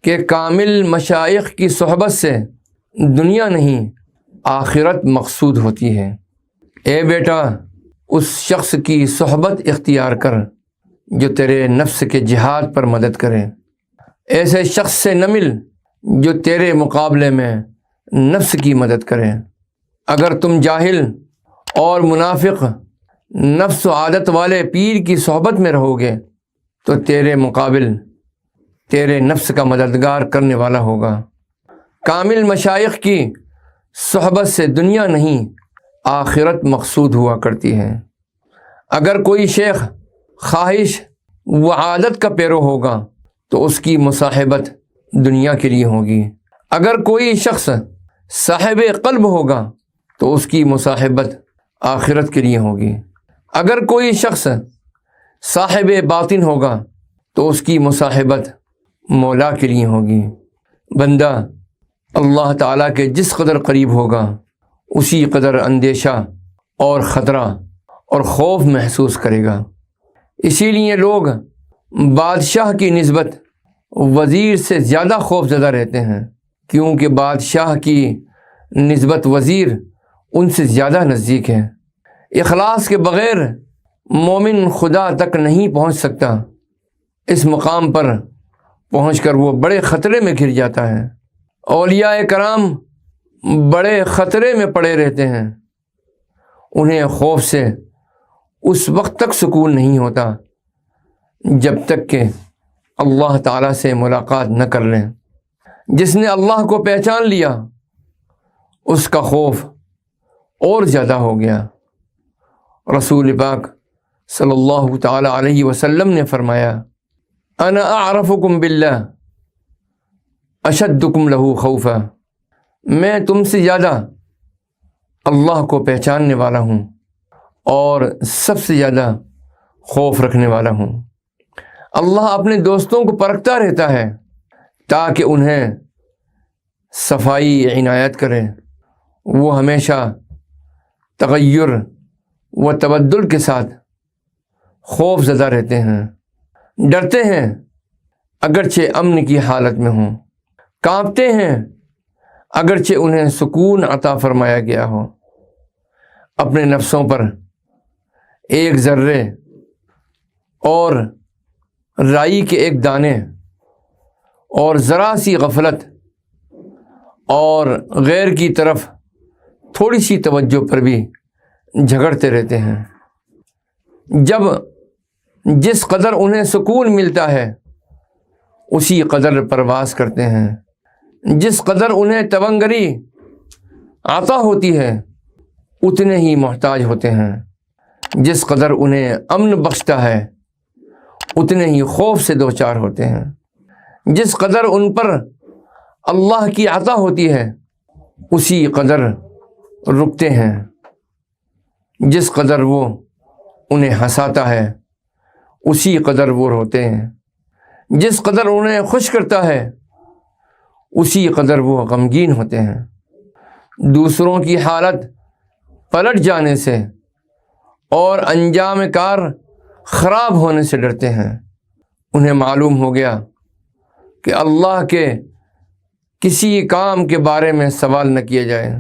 کہ کامل مشائخ کی صحبت سے دنیا نہیں آخرت مقصود ہوتی ہے۔ اے بیٹا، اس شخص کی صحبت اختیار کر جو تیرے نفس کے جہاد پر مدد کرے۔ ایسے شخص سے نہ مل جو تیرے مقابلے میں نفس کی مدد کرے۔ اگر تم جاہل اور منافق نفس و عادت والے پیر کی صحبت میں رہو گے تو تیرے مقابل تیرے نفس کا مددگار کرنے والا ہوگا۔ کامل مشائخ کی صحبت سے دنیا نہیں آخرت مقصود ہوا کرتی ہے۔ اگر کوئی شیخ خواہش و عادت کا پیرو ہوگا تو اس کی مصاحبت دنیا کے لیے ہوگی۔ اگر کوئی شخص صاحب قلب ہوگا تو اس کی مصاحبت آخرت کے لیے ہوگی۔ اگر کوئی شخص صاحب باطن ہوگا تو اس کی مصاحبت مولا کے لیے ہوگی۔ بندہ اللہ تعالیٰ کے جس قدر قریب ہوگا اسی قدر اندیشہ اور خطرہ اور خوف محسوس کرے گا۔ اسی لیے لوگ بادشاہ کی نسبت وزیر سے زیادہ خوف زدہ رہتے ہیں، کیونکہ بادشاہ کی نسبت وزیر ان سے زیادہ نزدیک ہے۔ اخلاص کے بغیر مومن خدا تک نہیں پہنچ سکتا۔ اس مقام پر پہنچ کر وہ بڑے خطرے میں گر جاتا ہے۔ اولیاء کرام بڑے خطرے میں پڑے رہتے ہیں، انہیں خوف سے اس وقت تک سکون نہیں ہوتا جب تک کہ اللہ تعالیٰ سے ملاقات نہ کر لیں۔ جس نے اللہ کو پہچان لیا اس کا خوف اور زیادہ ہو گیا۔ رسول پاک صلی اللہ تعالیٰ علیہ وسلم نے فرمایا، انا اعرفکم باللہ اشدکم لہ خوفا، میں تم سے زیادہ اللہ کو پہچاننے والا ہوں اور سب سے زیادہ خوف رکھنے والا ہوں۔ اللہ اپنے دوستوں کو پرکھتا رہتا ہے تاکہ انہیں صفائی عنایت کرے۔ وہ ہمیشہ تغیر و تبدل کے ساتھ خوف زدہ رہتے ہیں، ڈرتے ہیں اگرچہ امن کی حالت میں ہوں، کانپتے ہیں اگرچہ انہیں سکون عطا فرمایا گیا ہو۔ اپنے نفسوں پر ایک ذرے اور رائی کے ایک دانے اور ذرا سی غفلت اور غیر کی طرف تھوڑی سی توجہ پر بھی جھگڑتے رہتے ہیں۔ جب جس قدر انہیں سکون ملتا ہے اسی قدر پرواز کرتے ہیں، جس قدر انہیں تونگری عطا ہوتی ہے اتنے ہی محتاج ہوتے ہیں، جس قدر انہیں امن بخشتا ہے اتنے ہی خوف سے دوچار ہوتے ہیں، جس قدر ان پر اللہ کی عطا ہوتی ہے اسی قدر رکتے ہیں، جس قدر وہ انہیں ہنساتا ہے اسی قدر وہ روتے ہیں، جس قدر انہیں خوش کرتا ہے اسی قدر وہ غمگین ہوتے ہیں۔ دوسروں کی حالت پلٹ جانے سے اور انجام کار خراب ہونے سے ڈرتے ہیں۔ انہیں معلوم ہو گیا کہ اللہ کے کسی کام کے بارے میں سوال نہ کیا جائے۔